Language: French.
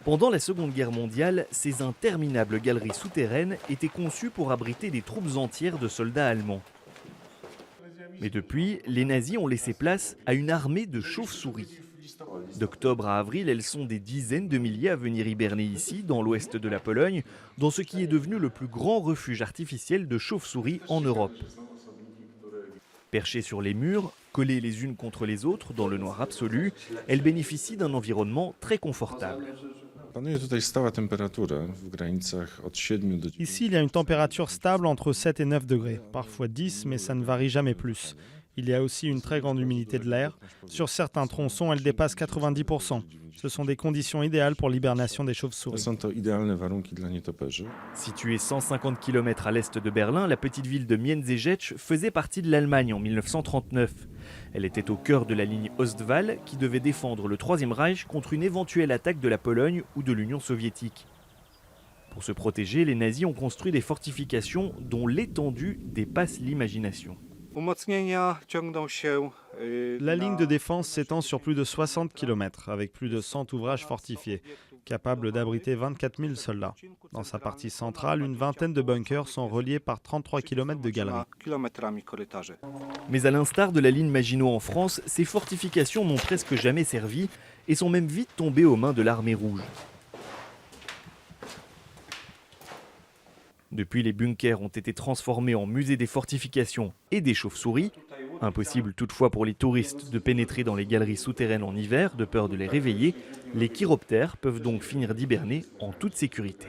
Pendant la Seconde Guerre mondiale, ces interminables galeries souterraines étaient conçues pour abriter des troupes entières de soldats allemands. Mais depuis, les nazis ont laissé place à une armée de chauves-souris. D'octobre à avril, elles sont des dizaines de milliers à venir hiberner ici, dans l'ouest de la Pologne, dans ce qui est devenu le plus grand refuge artificiel de chauves-souris en Europe. Perchées sur les murs, collées les unes contre les autres dans le noir absolu, elles bénéficient d'un environnement très confortable. Ici, il y a une température stable entre 7 et 9 degrés, parfois 10, mais ça ne varie jamais plus. Il y a aussi une très grande humidité de l'air. Sur certains tronçons, elle dépasse 90%. Ce sont des conditions idéales pour l'hibernation des chauves-souris. Située 150 km à l'est de Berlin, la petite ville de Międzyrzecz faisait partie de l'Allemagne en 1939. Elle était au cœur de la ligne Ostwall qui devait défendre le Troisième Reich contre une éventuelle attaque de la Pologne ou de l'Union soviétique. Pour se protéger, les nazis ont construit des fortifications dont l'étendue dépasse l'imagination. La ligne de défense s'étend sur plus de 60 km, avec plus de 100 ouvrages fortifiés, capables d'abriter 24 000 soldats. Dans sa partie centrale, une vingtaine de bunkers sont reliés par 33 km de galeries. Mais à l'instar de la ligne Maginot en France, ces fortifications n'ont presque jamais servi et sont même vite tombées aux mains de l'armée rouge. Depuis, les bunkers ont été transformés en musées des fortifications et des chauves-souris. Impossible toutefois pour les touristes de pénétrer dans les galeries souterraines en hiver de peur de les réveiller. Les chiroptères peuvent donc finir d'hiberner en toute sécurité.